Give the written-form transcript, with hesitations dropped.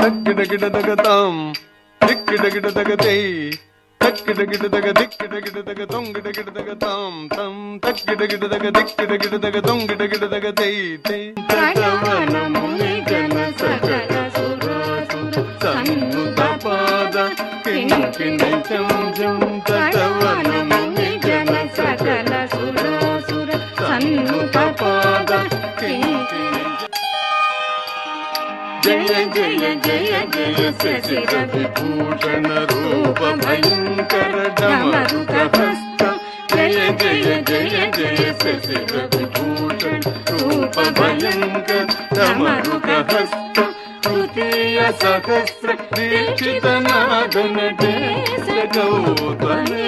తక్కిడగిడదగతాం దిక్కిడగిడదగతే తక్కిడగిడదగ దిక్కిడగిడదగ తొంగిడగిడదగతాం తం తక్కిడగిడదగ దిక్కిడగిడదగ తొంగిడగిడదగతే ప్రణవనముని జన సకల సురాసుర సన్నుతపాద కింకిణి చం చం ప్రణవనముని జన సకల సురాసుర సన్నుతపాద కింకిణి జయ జయ జయ జయ శశిర విభూషణ రూప భయంకర డమరుక హస్త జయ జయ జయ జయ శశిర విభూషణ రూప భయంకర డమరుక హస్త తృతీయ సహస్ర దీక్షిత నాదన గౌతమే